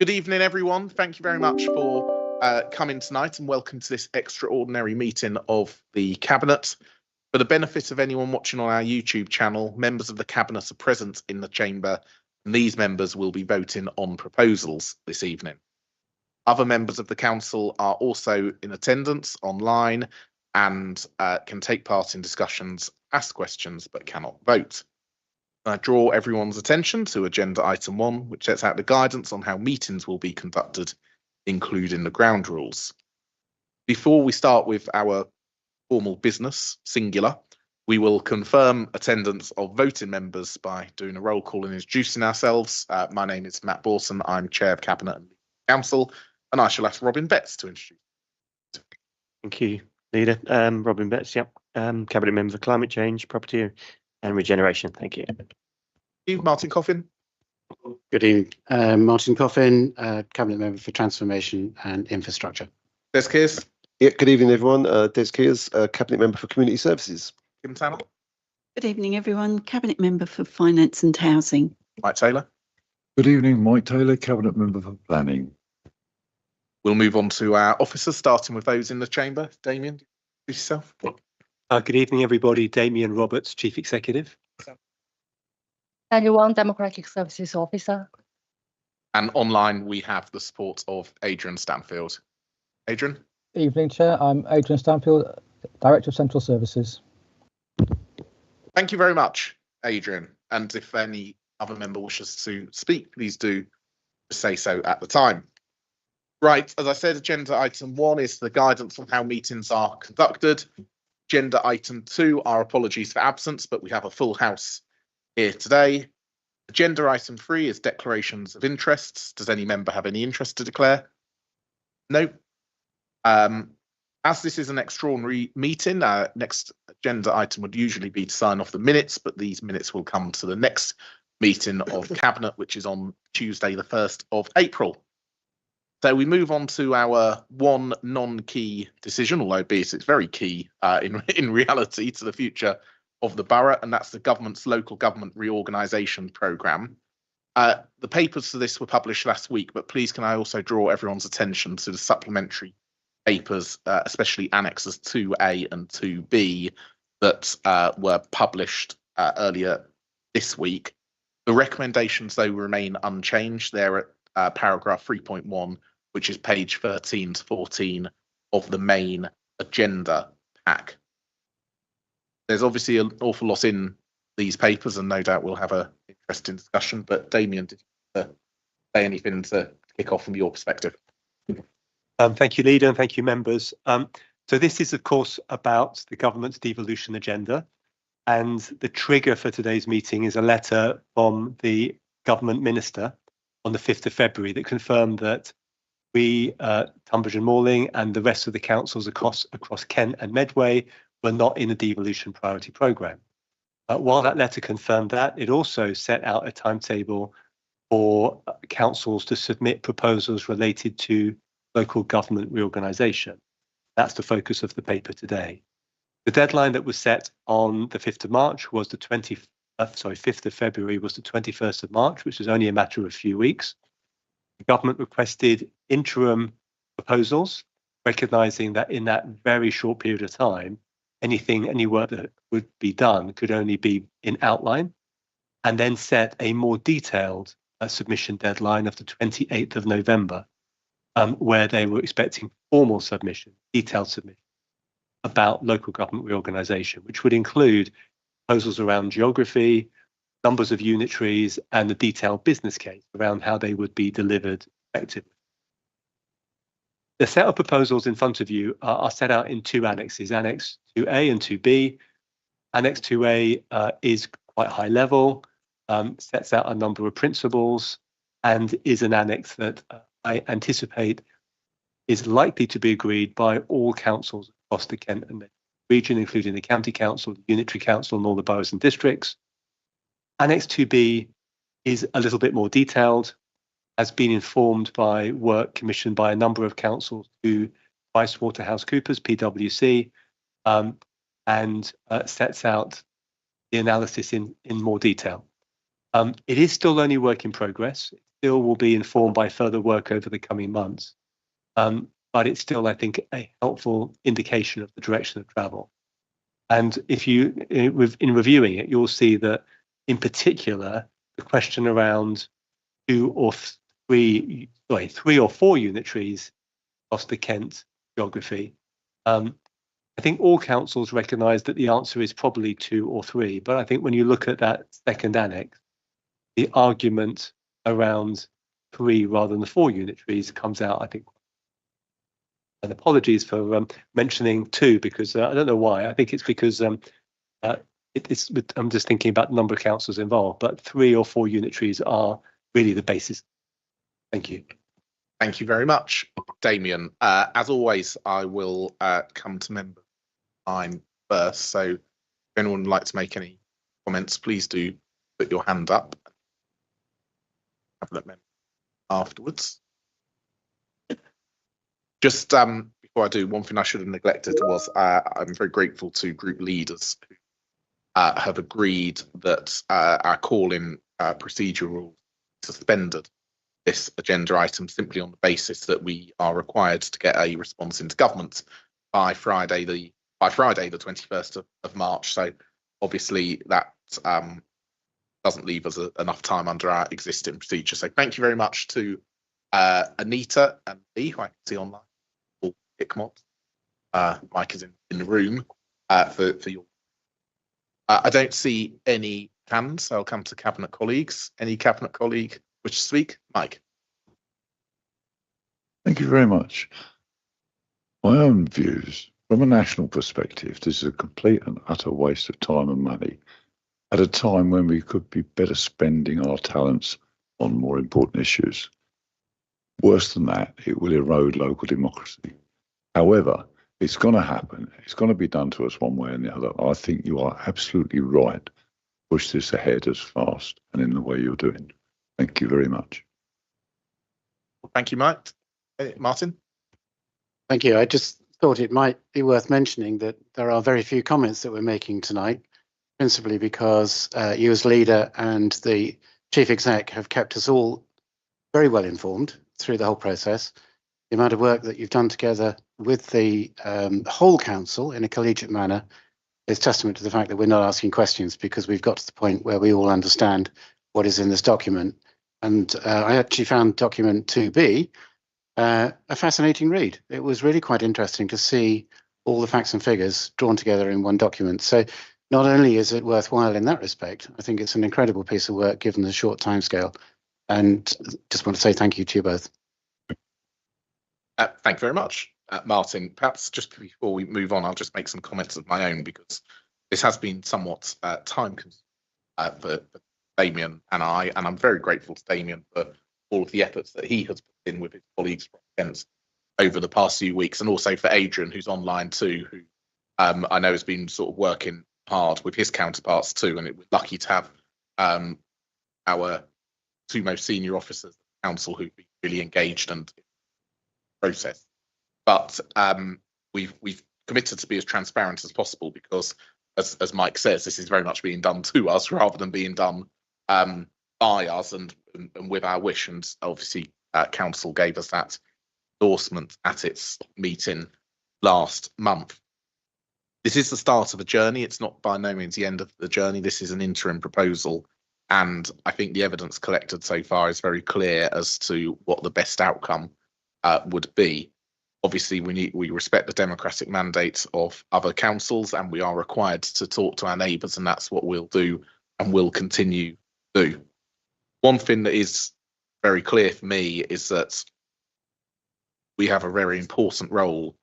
Good evening, everyone. Thank you very much for coming tonight and welcome to this extraordinary meeting of the Cabinet. For the benefit of anyone watching on our YouTube channel, members of the Cabinet are present in the chamber and these members will be voting on proposals this evening. Other members of the Council are also in attendance online and can take part in discussions, ask questions, but cannot vote. I draw everyone's attention to agenda item 1, which sets out the guidance on how meetings will be conducted, including the ground rules. Before we start with our formal business, singular, we will confirm attendance of voting members by doing a roll call and introducing ourselves. My name is Matt Borson. I'm Chair of Cabinet and Council, and I shall ask Robin Betts to introduce. Thank you, Leader. Robin Betts, Cabinet Member for Climate Change, Property and Regeneration. Thank you. Martin Coffin. Good evening. Martin Coffin, Cabinet Member for Transformation and Infrastructure. Des Kears. Yeah, good evening, everyone. Des Kears, Cabinet Member for Community Services. Kim Tanner. Good evening, everyone. Cabinet Member for Finance and Housing. Mike Taylor. Good evening, Mike Taylor, Cabinet Member for Planning. We'll move on to our officers, starting with those in the chamber. Damien, introduce yourself. Good evening, everybody. Damien Roberts, Chief Executive. Anyone, Democratic Services Officer. And online, we have the support of Adrian Stanfield. Adrian. Evening, Chair. I'm Adrian Stanfield, Director of Central Services. Thank you very much, Adrian. And if any other member wishes to speak, please do say so at the time. Right, as I said, agenda item 1 is the guidance on how meetings are conducted. Agenda item 2, our apologies for absence, but we have a full house here today. Agenda item 3 is declarations of interests. Does any member have any interest to declare? No. As this is an extraordinary meeting, next agenda item would usually be to sign off the minutes, but these minutes will come to the next meeting of Cabinet, which is on Tuesday, the 1st of April. So we move on to our one non-key decision, although it's very key in reality to the future of the borough, and that's the government's local government reorganisation programme. The papers for this were published last week, but please can I also draw everyone's attention to the supplementary papers, especially annexes 2A and 2B that were published earlier this week. The recommendations, though, remain unchanged. They're at paragraph 3.1, which is page 13 to 14 of the main agenda pack. There's obviously an awful lot in these papers, and no doubt we'll have an interesting discussion. But Damien, did you say anything to kick off from your perspective? Thank you, Leader, and thank you, members. So this is, of course, about the government's devolution agenda. And the trigger for today's meeting is a letter from the government minister on the 5th of February that confirmed that we, Tunbridge and Malling, and the rest of the councils across Kent and Medway were not in the devolution priority programme. While that letter confirmed that, it also set out a timetable for councils to submit proposals related to local government reorganisation. That's the focus of the paper today. The deadline that was set on the 5th of March was the 5th of February was the 21st of March, which is only a matter of a few weeks. The government requested interim proposals, recognising that in that very short period of time, any work that would be done could only be in outline, and then set a more detailed submission deadline of the 28th of November, where they were expecting formal submission, detailed submission about local government reorganisation, which would include proposals around geography, numbers of unitaries, and the detailed business case around how they would be delivered effectively. The set of proposals in front of you are set out in 2 annexes, Annex 2A and 2B. Annex 2A is quite high level, sets out a number of principles, and is an annex that I anticipate is likely to be agreed by all councils across the Kent and Medway region, including the County Council, the Unitary Council, and all the boroughs and districts. Annex 2B is a little bit more detailed, has been informed by work commissioned by a number of councils to PricewaterhouseCoopers, PwC, and sets out the analysis in more detail. It is still only work in progress. It's still will be informed by further work over the coming months. But it's still, I think, a helpful indication of the direction of travel. And if you, in reviewing it, you'll see that, in particular, the question around three or four unitaries across the Kent geography. I think all councils recognise that the answer is probably 2 or 3. But I think when you look at that second annex, the argument around 3 rather than the 4 unitaries comes out, I think. And apologies for mentioning 2, because I don't know why. I think it's because I'm just thinking about the number of councils involved, but 3 or 4 unitaries are really the basis. Thank you. Thank you very much, Damien. As always, I will come to member time first. So if anyone would like to make any comments, please do put your hand up. Cabinet member afterwards. Just before I do, one thing I should have neglected was I'm very grateful to group leaders who have agreed that our call-in procedure will be suspended this agenda item simply on the basis that we are required to get a response into government by Friday the 21st of March. So obviously that doesn't leave us enough time under our existing procedure. So thank you very much to Anita and Lee, who I can see online. Mike is in the room for your. I don't see any hands, so I'll come to cabinet colleagues. Any cabinet colleague wish to speak? Mike. Thank you very much. My own views, from a national perspective, this is a complete and utter waste of time and money at a time when we could be better spending our talents on more important issues. Worse than that, it will erode local democracy. However, it's going to happen. It's going to be done to us one way or the other. I think you are absolutely right. Push this ahead as fast and in the way you're doing. Thank you very much. Thank you, Mike. Martin? Thank you. I just thought it might be worth mentioning that there are very few comments that we're making tonight, principally because you as leader and the chief exec have kept us all very well informed through the whole process. The amount of work that you've done together with the whole council in a collegiate manner is testament to the fact that we're not asking questions, because we've got to the point where we all understand what is in this document. And I actually found document 2B a fascinating read. It was really quite interesting to see all the facts and figures drawn together in one document. So not only is it worthwhile in that respect, I think it's an incredible piece of work given the short timescale. And just want to say thank you to you both. Thank you very much, Martin. Perhaps just before we move on, I'll just make some comments of my own, because this has been somewhat time-consuming for Damien and I, and I'm very grateful to Damien for all of the efforts that he has put in with his colleagues from Kent over the past few weeks, and also for Adrian, who's online too, who I know has been sort of working hard with his counterparts too, and we're lucky to have our 2 most senior officers of the council who've been really engaged and process. But we've committed to be as transparent as possible, because as Mike says, this is very much being done to us rather than being done by us and with our wish. And obviously council gave us that endorsement at its meeting last month. This is the start of a journey. It's not by no means the end of the journey. This is an interim proposal, and I think the evidence collected so far is very clear as to what the best outcome would be. Obviously, we respect the democratic mandate of other councils, and we are required to talk to our neighbours, and that's what we'll do and will continue to do. One thing that is very clear for me is that we have a very important role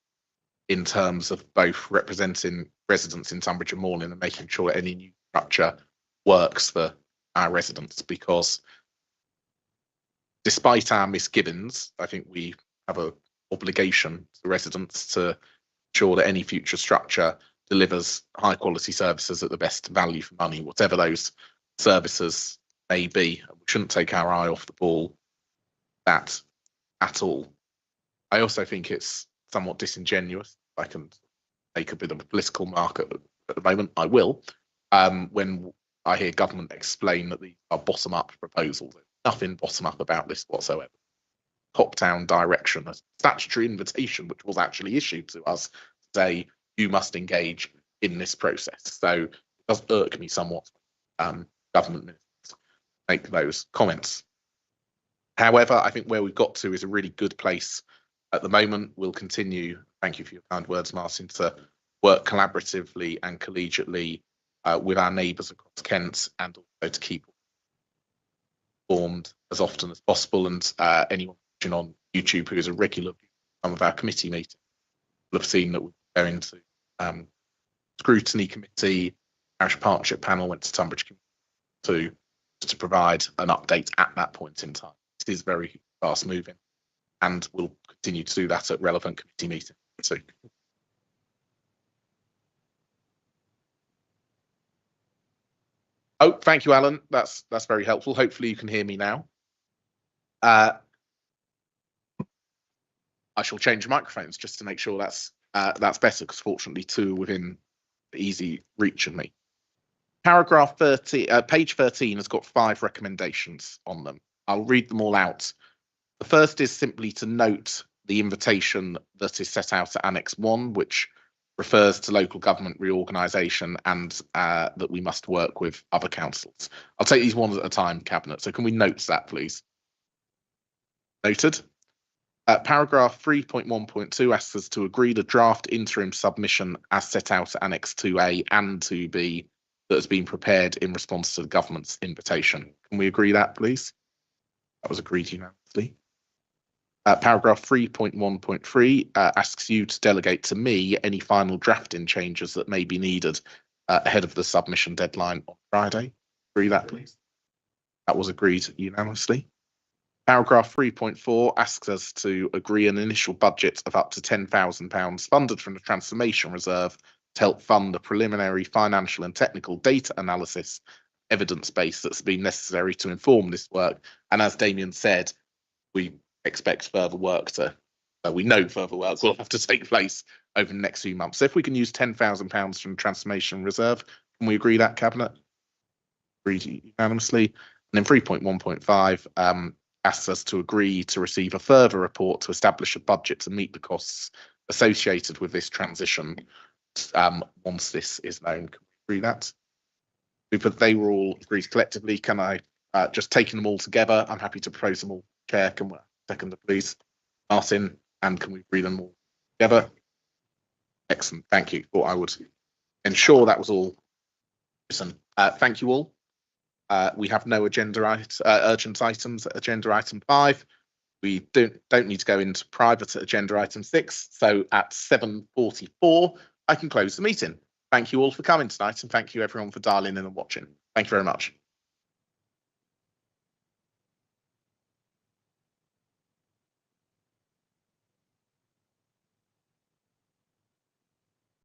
in terms of both representing residents in Tunbridge and Morning and making sure any new structure works for our residents, because despite our misgivings, I think we have an obligation to the residents to ensure that any future structure delivers high quality services at the best value for money, whatever those services may be. We shouldn't take our eye off the ball that at all. I also think it's somewhat disingenuous. I can make a bit of a political mark at the moment. I will. When I hear government explain that these are bottom-up proposals, nothing bottom up about this whatsoever. Top-down direction, a statutory invitation, which was actually issued to us to say you must engage in this process. So it does irk me somewhat. Government ministers make those comments. However, I think where we've got to is a really good place at the moment. We'll continue, thank you for your kind words, Martin, to work collaboratively and collegiately with our neighbours across Kent, and also to keep informed as often as possible. And anyone watching on YouTube who is a regular viewer of some of our committee meetings will have seen that we're going to scrutiny committee, parish partnership panel, went to Tunbridge Committee to provide an update at that point in time. It is very fast moving, and we'll continue to do that at relevant committee meetings too. Oh, thank you, Alan. That's very helpful. Hopefully you can hear me now. I shall change microphones just to make sure that's better, because fortunately two are within easy reach of me. Paragraph 30, page 13 has got 5 recommendations on them. I'll read them all out. The first is simply to note the invitation that is set out at Annex 1, which refers to local government reorganisation and that we must work with other councils. I'll take these one at a time, Cabinet. So can we note that, please? Noted. Paragraph 3.1.2 asks us to agree the draft interim submission as set out at Annex 2A and 2B that has been prepared in response to the government's invitation. Can we agree that, please? That was agreed unanimously. Paragraph 3.1.3 asks you to delegate to me any final drafting changes that may be needed ahead of the submission deadline on Friday. Agree that, please? That was agreed unanimously. Paragraph 3.4 asks us to agree an initial budget of up to £10,000 funded from the Transformation Reserve to help fund the preliminary financial and technical data analysis evidence base that's been necessary to inform this work. And as Damien said, we expect further work we know further work will have to take place over the next few months. So if we can use £10,000 from the Transformation Reserve, can we agree that, Cabinet? Agreed unanimously. And then 3.1.5 asks us to agree to receive a further report to establish a budget to meet the costs associated with this transition once this is known. Can we agree that? They were all agreed collectively. Can I, just taking them all together, I'm happy to propose them all. Chair, can we second it, please? Martin, and can we agree them all together? Excellent, thank you. Thought I would ensure that was all. Listen, thank you all. We have no urgent items. Agenda item 5. We don't need to go into private at agenda item 6. So at 7:44, I can close the meeting. Thank you all for coming tonight, and thank you everyone for dialing in and watching. Thank you very much.